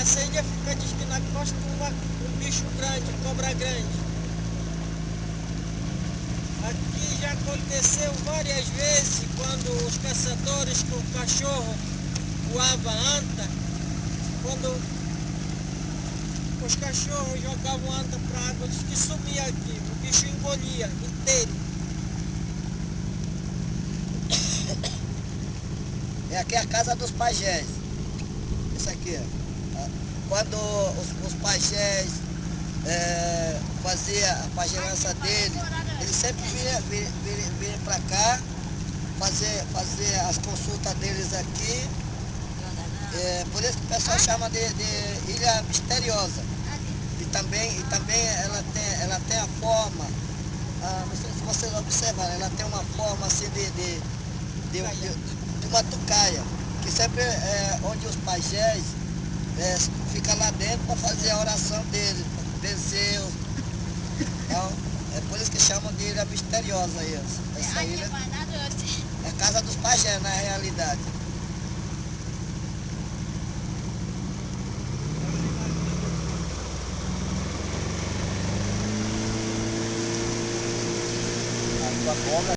essa ilha fica diz que na costa um bicho grande, cobra grande. Aqui já aconteceu várias vezes quando os caçadores com o cachorro voava anta, quando os cachorros jogavam anta para a água, diz que sumia aqui, o bicho engolia inteiro. É aqui a casa dos pajés. Isso aqui, ó. Quando os pajés faziam a pajerança deles, eles sempre vinham para cá fazer as consultas deles aqui. Por isso que o pessoal chama de Ilha Misteriosa. E também ela tem a forma, não sei se vocês observaram, ela tem uma forma assim de uma tucaia, que sempre é onde os pajés ficam lá dentro para fazer a oração deles, para benzer. Então, é por isso que chamam de Ilha Misteriosa essa ilha. É a casa dos pajés na realidade. A cobra